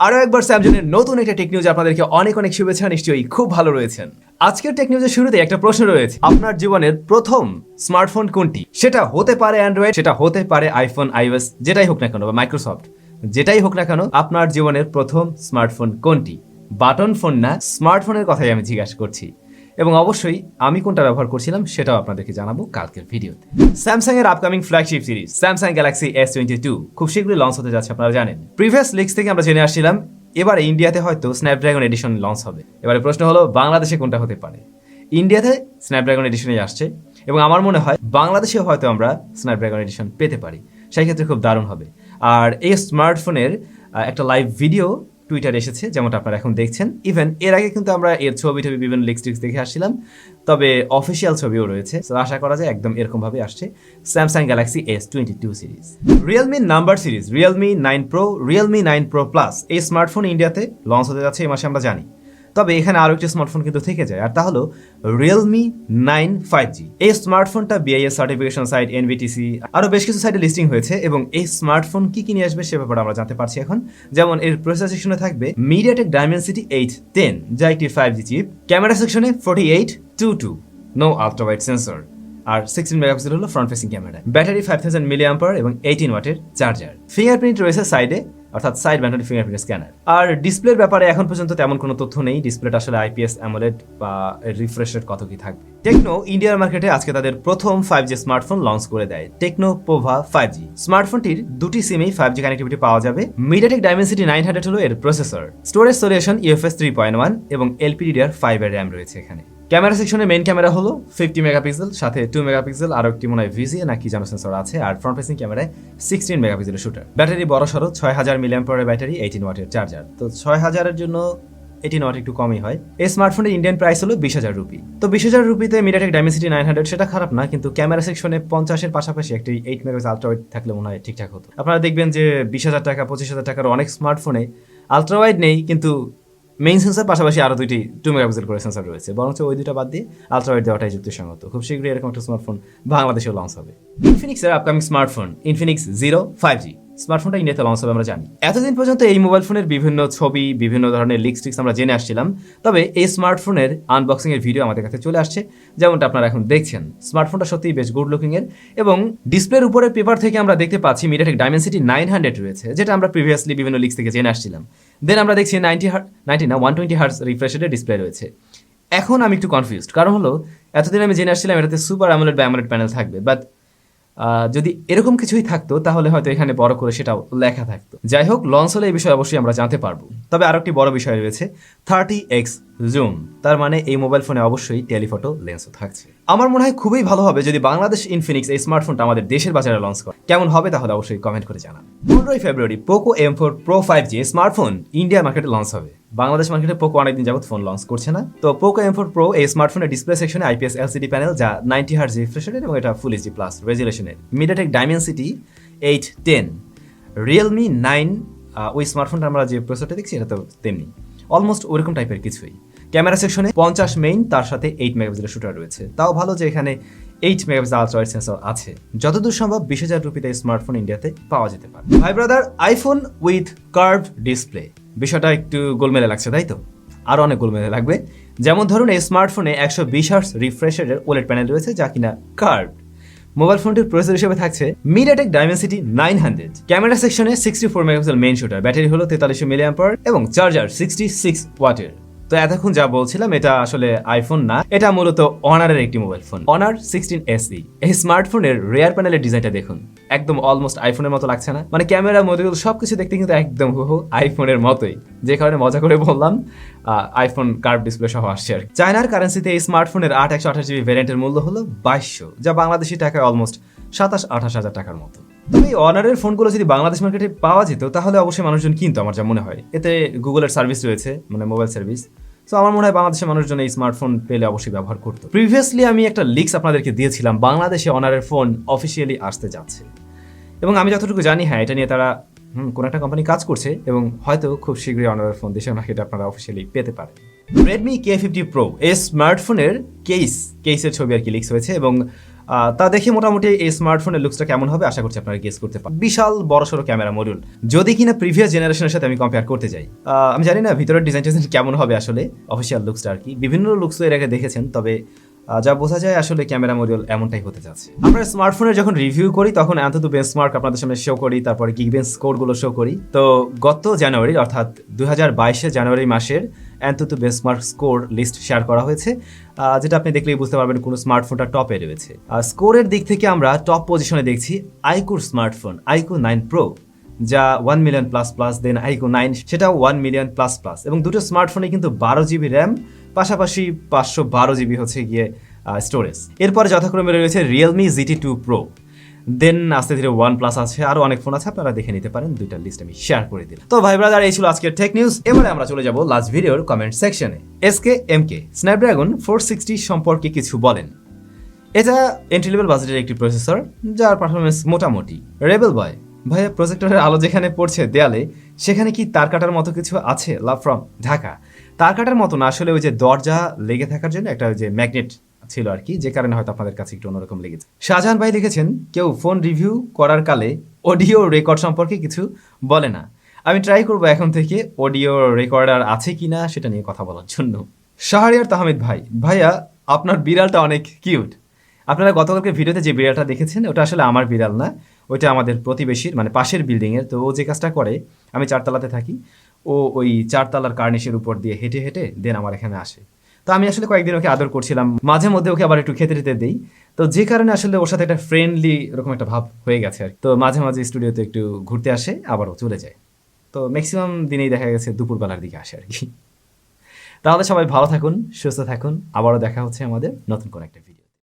আরো একবার স্যামজনের নতুন একটা টেক নিউজ আপনাদেরকে অনেক অনেক শুভেচ্ছা, নিশ্চয়ই খুব ভালো রয়েছেন। আজকের টেক নিউজের শুরুতে একটা প্রশ্ন রয়েছে, আপনার জীবনের প্রথম স্মার্টফোন কোনটি? সেটা হতে পারে অ্যান্ড্রয়েড, সেটা হতে পারে আইফোন, আইওএস, যেটাই হোক না কেন, বা মাইক্রোসফট, যেটাই হোক না কেন, আপনার জীবনের প্রথম স্মার্টফোন কোনটি? বাটন ফোন না, স্মার্টফোনের কথাই আমি জিজ্ঞাসা করছি। এবং অবশ্যই আমি কোনটা ব্যবহার করছিলাম সেটাও আপনাদেরকে জানাবো কালকের ভিডিওতে। স্যামসাং এর upcoming flagship series Samsung Galaxy S22 খুব শীঘ্রই লঞ্চ হতে যাচ্ছে, আপনারা জানেন। প্রিভিয়াস লিক্স থেকে আমরা জেনে আসছিলাম এবারে ইন্ডিয়াতে হয়তো স্ন্যাপড্রাগন এডিশন লঞ্চ হবে। এবারে প্রশ্ন হলো বাংলাদেশে কোনটা হতে পারে? ইন্ডিয়াতে স্ন্যাপড্রাগন এডিশনই আসছে এবং আমার মনে হয় বাংলাদেশেও হয়তো আমরা স্ন্যাপড্রাগন এডিশন পেতে পারি, সেই ক্ষেত্রে খুব দারুণ হবে। আর এই স্মার্টফোনের একটা লাইভ ভিডিও টুইটারে এসেছে, যেমনটা আপনারা এখন দেখছেন। ইভেন এর আগে কিন্তু আমরা এর ছবি বিভিন্ন লিক্স টিক্স দেখে আসছিলাম, তবে অফিসিয়াল ছবিও রয়েছে। তো আশা করা যায় একদম এরকমভাবে আসছে Samsung Galaxy S22 series. Realme number series, Realme 9 pro, Realme 9 pro plus এই স্মার্টফোন ইন্ডিয়াতে লঞ্চ হতে যাচ্ছে এই মাসে, আমরা জানি। তবে এখানে আরও একটি স্মার্টফোন কিন্তু থেকে যায়, আর তা হলো রিয়েলমি 9 5G। এই স্মার্টফোনটা বিআইএস সার্টিফিকেশন সাইট, এনবিটিসি, আরও বেশ কিছু সাইটে লিস্টিং হয়েছে এবং এই স্মার্টফোন কি নিয়ে আসবে সে ব্যাপারে আমরা জানতে পারছি এখন। যেমন এর প্রসেসর সেকশনে থাকবে মিডিয়াটেক ডাইমেনসিটি 810, যা একটি 5G চিপ। ক্যামেরা সেকশনে 4822, নো আলট্রাওয়াইড সেন্সর, আর 16 মেগাপিক্সেল হলো ফ্রন্ট ফেসিং ক্যামেরা। ব্যাটারি 5000 মিলিঅ্যাম্পার এবং 18 ওয়াটের চার্জার। ফিঙ্গারপ্রিন্ট রয়েছে সাইডে, অর্থাৎ সাইড মাউন্টেড ফিঙ্গারপ্রিন্ট স্ক্যানার। আর ডিসপ্লের ব্যাপারে এখন পর্যন্ত তেমন কোনো তথ্য নেই। ডিসপ্লেটা আসলে আইপিএস অ্যামোলেড বা রিফ্রেশ রেট কত কি থাকবে। টেকনো ইন্ডিয়ার মার্কেটে আজকে তাদের প্রথম 5G স্মার্টফোন লঞ্চ করে দেয়, টেকনো পোভা 5G। স্মার্টফোনটির দুটি সিমেই 5G কানেক্টিভিটি পাওয়া যাবে। মিডিয়াটেক ডাইমেনসিটি 900 হলো এর প্রসেসর। স্টোরেজ সলিউশন UFS 3.1 এবং LPDDR5 এর র্যাম রয়েছে এখানে। ক্যামেরা সেকশনে মেইন ক্যামেরা হলো 50 মেগাপিক্সেল, সাথে 2 মেগাপিক্সেল আর একটি মনে হয় ভিজিএ নাকি জানো সেন্সর আছে, আর ফ্রন্ট ফেসিং ক্যামেরায় 16 মেগাপিক্সেলের শুটার। ব্যাটারি বড় সড়ো 6000 মিলিঅ্যাম্পারের ব্যাটারি, 18 ওয়াটের চার্জার। তো 6000 এর জন্য 18 ওয়াট একটু কমই হয়। এই স্মার্টফোনের ইন্ডিয়ান প্রাইস হলো 20,000 রুপি। তো 20,000 রুপিতে মিডিয়াটেক ডাইমেনসিটি 900 সেটা খারাপ না, কিন্তু ক্যামেরা সেকশনে 50 এর পাশাপাশি একটি 8 মেগাপিক্সেল আলট্রাওয়াইড থাকলে মনে হয় ঠিকঠাক হতো। আপনারা দেখবেন যে 20,000 টাকা 25,000 টাকার অনেক স্মার্টফোনে আলট্রাওয়াইড নেই, কিন্তু মেইন সেন্সর পাশাপাশি আরও দুইটি 2 মেগাপিক্সেল করে সেন্সর রয়েছে। বরঞ্চ ওই দুটো বাদ দিয়ে আলট্রাওয়াইড দেওয়াটাই যুক্তিসঙ্গত। খুব শীঘ্রই এরকম একটা স্মার্টফোন বাংলাদেশেও লঞ্চ হবে। ইনফিনিক্সের আপকামিং স্মার্টফোন ইনফিনিক্স 0 5G স্মার্টফোনটা ইন্ডিয়াতে লঞ্চ হবে আমরা জানি। এতদিন পর্যন্ত এই মোবাইল ফোনের বিভিন্ন ছবি, বিভিন্ন ধরনের লিক্স টিক্স আমরা জেনে আসছিলাম, তবে এই স্মার্টফোনের আনবক্সিং এর ভিডিও আমাদের কাছে চলে আসছে, যেমনটা আপনারা এখন দেখছেন। স্মার্টফোনটা সত্যিই বেশ গুড লুকিং এর, এবং ডিসপ্লের উপরের পেপার থেকে আমরা দেখতে পাচ্ছি মিডিয়াটেক ডাইমেনসিটি 900 রয়েছে, যেটা আমরা প্রিভিয়াসলি বিভিন্ন লিক্স থেকে জেনে আসছিলাম। দেন আমরা দেখছি 120 হার্টজ রিফ্রেশ রেটের ডিসপ্লে রয়েছে। এখন আমি একটু কনফিউজড, কারণ হলো এতদিন আমি জেনে আসছিলাম এটাতে সুপার অ্যামোলেড বা অ্যামোলেড প্যানেল থাকবে, বাট যদি এরকম কিছুই থাকতো তাহলে হয়তো এখানে বড় করে সেটাও লেখা থাকতো। যাই হোক, লঞ্চ হলে এই বিষয়ে অবশ্যই আমরা জানতে পারবো। তবে আরো একটি বড় বিষয় রয়েছে, 30x জুম। তার মানে এই মোবাইল ফোনে অবশ্যই টেলিফটো লেন্সও থাকছে। আমার মনে হয় খুবই ভালো হবে যদি বাংলাদেশ ইনফিনিক্স এই স্মার্টফোনটা আমাদের দেশের বাজারে লঞ্চ করে। কেমন হবে তাহলে অবশ্যই কমেন্ট করে জানান। 15 February Poco M4 Pro 5G smartphone India মার্কেটে লঞ্চ হবে। বাংলাদেশ মার্কেটে পোকো অনেকদিন যাবত ফোন লঞ্চ করছে না। তো পোকো M4 Pro এই স্মার্টফোনের ডিসপ্লে সেকশনে IPS LCD প্যানেল, যা 90 হার্টজ রিফ্রেশ রেট এবং এটা ফুল এইচডি প্লাস রেজুলেশনের। MediaTek Dimensity 810। রিয়েলমি 9 ওই স্মার্টফোনটা আমরা যে প্রসেসরটা দেখছি এটা তো তেমনি, অলমোস্ট ওরকম টাইপের কিছুই। ক্যামেরা সেকশনে 50 মেইন, তার সাথে 8 মেগাপিক্সেলের শুটার রয়েছে। তাও ভালো যে এখানে 8 মেগাপিক্সেল আলট্রাওয়াইড সেন্সর আছে। যতদূর সম্ভব 20,000 রুপিতে স্মার্টফোন ইন্ডিয়াতে পাওয়া যেতে পারে। ভাই brother, iPhone with curved display, বিষয়টা একটু গোলমেলে লাগছে, তাই তো? আরও অনেক গোলমেলে লাগবে। যেমন ধরুন এই স্মার্টফোনে 120 হার্টজ রিফ্রেশ রেটের ওলেড প্যানেল রয়েছে, যা কিনা কার্ভড। মোবাইল ফোনটির প্রসেসর হিসেবে থাকছে মিডিয়াটেক ডাইমেনসিটি 900। ক্যামেরা সেকশনে 64 মেগাপিক্সেল মেইন শুটার, ব্যাটারি হলো 43 মিলিঅ্যাম্পার এবং চার্জার 66 ওয়াটের। তো এতক্ষণ যা বলছিলাম এটা আসলে আইফোন না, এটা মূলত অনারের একটি মোবাইল ফোন, অনার 16 SE। এই স্মার্টফোনের রিয়ার প্যানেলের ডিজাইনটা দেখুন, একদম অলমোস্ট আইফোনের মতো লাগছে না? মানে ক্যামেরা, মডিউল সবকিছু দেখতে কিন্তু একদম হুবহু আইফোনের মতোই, যে কারণে মজা করে বললাম আইফোন কার্ভ ডিসপ্লে সহ আসছে। আর চায়নার কারেন্সিতে এই স্মার্টফোনের 8/128GB ভ্যারিয়েন্টের মূল্য হলো 2200, যা বাংলাদেশি টাকায় অলমোস্ট 27-28 হাজার টাকার মতো। তবে এই অনারের ফোনগুলো যদি বাংলাদেশ মার্কেটে পাওয়া যেত তাহলে অবশ্যই মানুষজন কিনতো, আমার যা মনে হয়। এতে গুগলের সার্ভিস রয়েছে, মানে মোবাইল সার্ভিস। সো আমার মনে হয় বাংলাদেশের মানুষজন এই স্মার্টফোন পেলে অবশ্যই ব্যবহার করতো। প্রিভিয়াসলি আমি একটা লিক্স আপনাদেরকে দিয়েছিলাম, বাংলাদেশে অনারের ফোন অফিসিয়ালি আসতে যাচ্ছে, এবং আমি যতটুকু জানি হ্যাঁ এটা নিয়ে তারা কোনো একটা কোম্পানি কাজ করছে, এবং হয়তো খুব শীঘ্রই অনারের ফোন দেশের মার্কেটে আপনারা অফিসিয়ালি পেতে পারেন। Redmi K50 Pro এই স্মার্টফোনের কেসের ছবি আর কি লিক্স হয়েছে, এবং তা দেখে মোটামুটি এই স্মার্টফোনের লুকসটা কেমন হবে আশা করছি আপনারা গেস করতে পারেন। বিশাল বড়সড় ক্যামেরা মডিউল, যদি কিনা প্রিভিয়াস জেনারেশনের সাথে আমি কম্পেয়ার করতে যাই। আমি জানি না ভিতরের ডিজাইন কেমন হবে আসলে, অফিসিয়াল লুকসটা আর কি। বিভিন্ন লুকস এর আগে দেখেছেন, তবে যা বোঝা যায় আসলে ক্যামেরা মডিউল এমনটাই হতে যাচ্ছে। আমরা স্মার্টফোনের যখন রিভিউ করি তখন Antutu বেঞ্চমার্ক আপনাদের সামনে শো করি, তারপরে গিগবেঞ্চ স্কোরগুলো শো করি। তো গত জানুয়ারি অর্থাৎ 2022 জানুয়ারি মাসের Antutu benchmark score list share করা হয়েছে, যেটা আপনি দেখলেই বুঝতে পারবেন কোন স্মার্টফোনটা টপে রয়েছে। স্কোরের দিক থেকে আমরা টপ পজিশনে দেখছি আইকুর স্মার্টফোন আইকু 9 প্রো, যা 1 মিলিয়ন প্লাস প্লাস, দেন আইকু 9 সেটাও 1 মিলিয়ন প্লাস প্লাস, এবং দুটো স্মার্টফোনে কিন্তু 12 জিবি র্যাম, পাশাপাশি 512 জিবি হচ্ছে গিয়ে স্টোরেজ। এরপরে যথাক্রমে রয়েছে Realme GT2 Pro, দেন আস্তে ধীরে OnePlus আছে, আরো অনেক ফোন আছে, আপনারা দেখে নিতে পারেন। দুইটা লিস্ট আমি শেয়ার করে দিলাম। তো ভাই ব্রাদার, এই ছিল আজকের টেক নিউজ। এবারে আমরা চলে যাব লাস্ট ভিডিওর কমেন্ট সেকশনে। SKMK স্ন্যাপড্রাগন 460 সম্পর্কে কিছু বলেন। এটা এন্ট্রি লেভেল বাজেটের একটি প্রসেসর, যার পারফরমেন্স মোটামুটি। রেবেল বয় ভাইয়া, প্রজেক্টরের আলো যেখানে পড়ছে দেয়ালে, সেখানে কি তার কাটার মতো কিছু আছে? Love from Dhaka. তার কাটার মতো না, আসলে ওই যে দরজা লেগে থাকার জন্য একটা ওই যে ম্যাগনেট ছিল আর কি, যে কারণে হয়তো আপনাদের কাছে একটু অন্যরকম লেগেছে। শাহজাহান ভাই লিখেছেন, কেউ ফোন রিভিউ করার কালে অডিও রেকর্ড সম্পর্কে কিছু বলে না। আমি ট্রাই করবো এখন থেকে অডিও রেকর্ডার আছে কিনা সেটা নিয়ে কথা বলার জন্য। শাহরিয়ার তাহমিদ ভাই, ভাইয়া আপনার বিড়ালটা অনেক কিউট। আপনারা গতকালকে ভিডিওতে যে বিড়ালটা দেখেছেন ওটা আসলে আমার বিড়াল না, ওইটা আমাদের প্রতিবেশীর, মানে পাশের বিল্ডিংয়ের। তো ও যে কাজটা করে, আমি 4 তলাতে থাকি, ও ওই 4 তলার কার্নিশের উপর দিয়ে হেঁটে হেঁটে দেন আমার এখানে আসে। তো আমি আসলে কয়েকদিন ওকে আদর করছিলাম, মাঝে মধ্যে ওকে আবার একটু খেতে টেতে দিই। তো যে কারণে আসলে ওর সাথে একটা ফ্রেন্ডলি এরকম একটা ভাব হয়ে গেছে আর কি। তো মাঝে মাঝে স্টুডিওতে একটু ঘুরতে আসে, আবারও চলে যায়। তো ম্যাক্সিমাম দিনেই দেখা গেছে দুপুরবেলার দিকে আসে আর কি। তাহলে সবাই ভালো থাকুন, সুস্থ থাকুন, আবারও দেখা হচ্ছে আমাদের নতুন কোনো একটা ভিডিও।